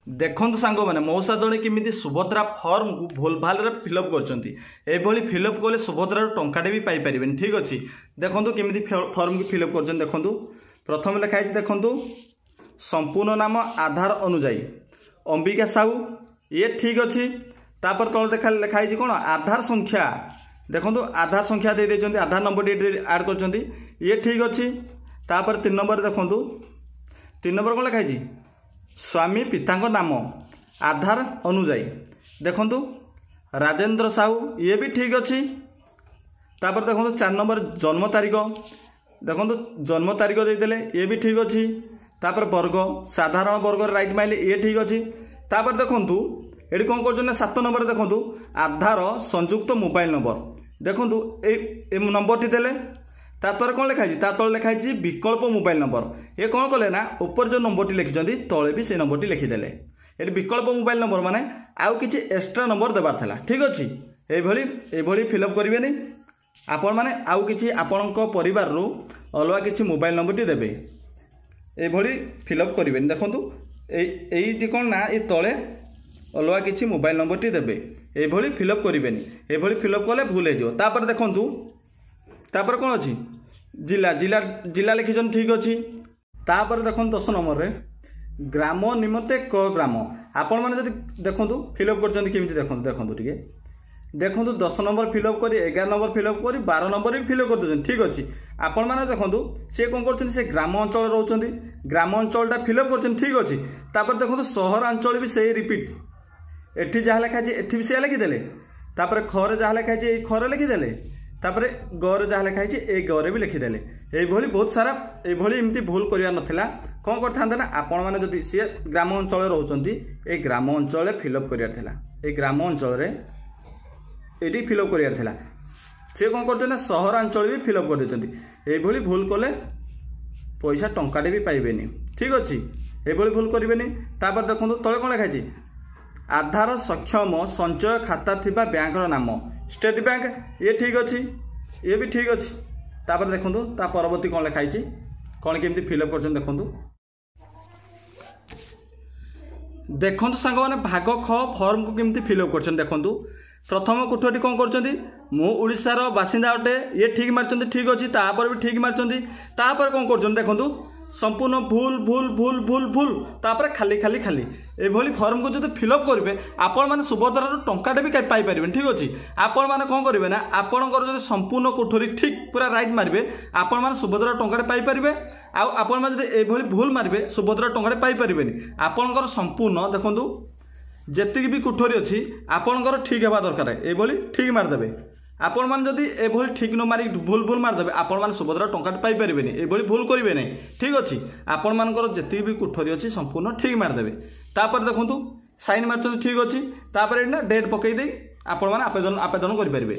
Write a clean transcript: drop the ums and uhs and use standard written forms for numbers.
देखु सांग मैंने मौसा जड़े किमी सुभद्रा फर्म को भूल भाल फिलअप कर फिलअप कले सुभद्रा टंकाटे भी पाइपर। ठीक अच्छे देखो किमी फर्म को फिलअप कर देखु प्रथम लिखाई देखु संपूर्ण नाम आधार अनुजाई अंबिका साहू ये ठीक अच्छे। तापर तल देखा लिखाई कौन आधार संख्या देखो आधार संख्या दे देते आधार नंबर ऐड कर ये ठीक अच्छे। तापर 3 नंबर देखु 3 नंबर कौन लिखाई स्वामी पिता नाम आधार अनुजाई देखु राजेंद्र साहू ये भी ठीक अच्छे। तापर देखो 4 नंबर जन्म तारीख देखो जन्म तारीख देदेले ये भी ठीक अच्छे। तापर वर्ग साधारण वर्ग राइट माइल ये ठीक अच्छे। तापर देखु ये कौन कर 7 नंबर देखु आधार संयुक्त मोबाइल नंबर देखु ये नंबर टी देले तार कौन लिखाई तले लिखाई विकल्प मोबाइल नंबर ये कौन कले ना ऊपर जो नंबर टी लिखिं तले भी से नंबर टी लिखिदेले ये विकल्प मोबाइल नंबर माने आउ किसी एक्स्ट्रा नंबर देवार था। ठीक अच्छे ये फिलअप करेंगे आपण मैंने आउ कि आपण परिवार अलग किसी मोबाइल नंबर टी देवे ये फिलअप करेंगे। देखो ये कौन ना ये तले अलग किसी मोबाइल नंबर टी देवे ये फिलअप करेंगे ये फिलअप कले भूल हो। देखु तापर कौन अच्छी जिला जिला जिला लिखिन ठीक अच्छे। तापर देखो 10 नंबर रे ग्राम निमंते क ग्राम आपण मैंने जब देखु फिलअप कर देखो टे देखो 10 नंबर फिलअप कर 11 नंबर फिलअप कर 12 नंबर भी फिलअप कर। ठीक अच्छे आपण मैंने देखो सी कौन कर ग्राम अंचल रोचे ग्राम अंचलटा फिलअप कर। ठीक अच्छे तापर देखो सहरांचल भी से रिपीट एठी जहाँ लिखाई एठी भी से लिखिदेले तापर खरे जहाँ लिखाई खरे लिखिदेले तापर गरे जहाँ लिखाई ए गरे भी लिखिदेले ये बहुत सारा ये भूल करिया नथिला कौन करथांते ना आपण माने जदि सी ग्राम अंचल रोचंती ए ग्राम अंचल फिलअप करियार थिला ए ग्राम अंचल रे एटी फिलअप करियार थिला से कौन करते ना सहरांचल भी फिलअप कर देचंती ये भूल कले पैसा टंकाटे भी पाइबेनी। ठीक अच्छे ये भूल करेंगे। तापर देखो तले कौन लिखाई आधार सक्षम संचय खाता थिबा बैंक नाम स्टेट बैंक ये ठीक अच्छे ये भी ठीक अच्छे। तापर देखो ता परवर्ती कौन लिखाई कौन केमती फिलअप कर देखो सांग मैंने भाग ख फर्म को केमती फिलअप कर देखो प्रथम कोठटी कौन कर ओडिशार बासिंदा अटे ये ठीक मार्च ठीक अच्छे तापर भी ठीक मार्च तापर कौन कर देखो संपूर्ण भूल भूल भूल भूल भूल तापर खाली खाली खाली ये फर्म को जो फिलअप करेंगे आपण मैंने सुभद्रार टंकाटे भी पाइपर। ठीक अच्छे आपण मैंने कौन करेंगे ना आपणकर जो संपूर्ण कोठरी ठीक पूरा राइट मारे आपण मैंने सुभद्रार टंकाटे पाइपर आपण मैंने ये भूल मारे सुभद्रार टंकाटे पाइपर आपणकर संपूर्ण देखो जेतिक भी कोठरी अच्छी आपणकर ठीक हवा दरकार ये ठीक मारिदेवे आपण मैंने जदि ये ठीक न मारी भूल भूल मारिदेवे आपण मैंने सुभद्रा टंकाटे पाइपर ये भूल करेंगे नहीं। ठीक अच्छे आपण मानकर जेति भी कोठरी अच्छी संपूर्ण ठीक मारिदेवे तापर देखो साइन मार्च ठीक अच्छे तापर डेट पकईदे आपण मैंने आवेदन करेंगे।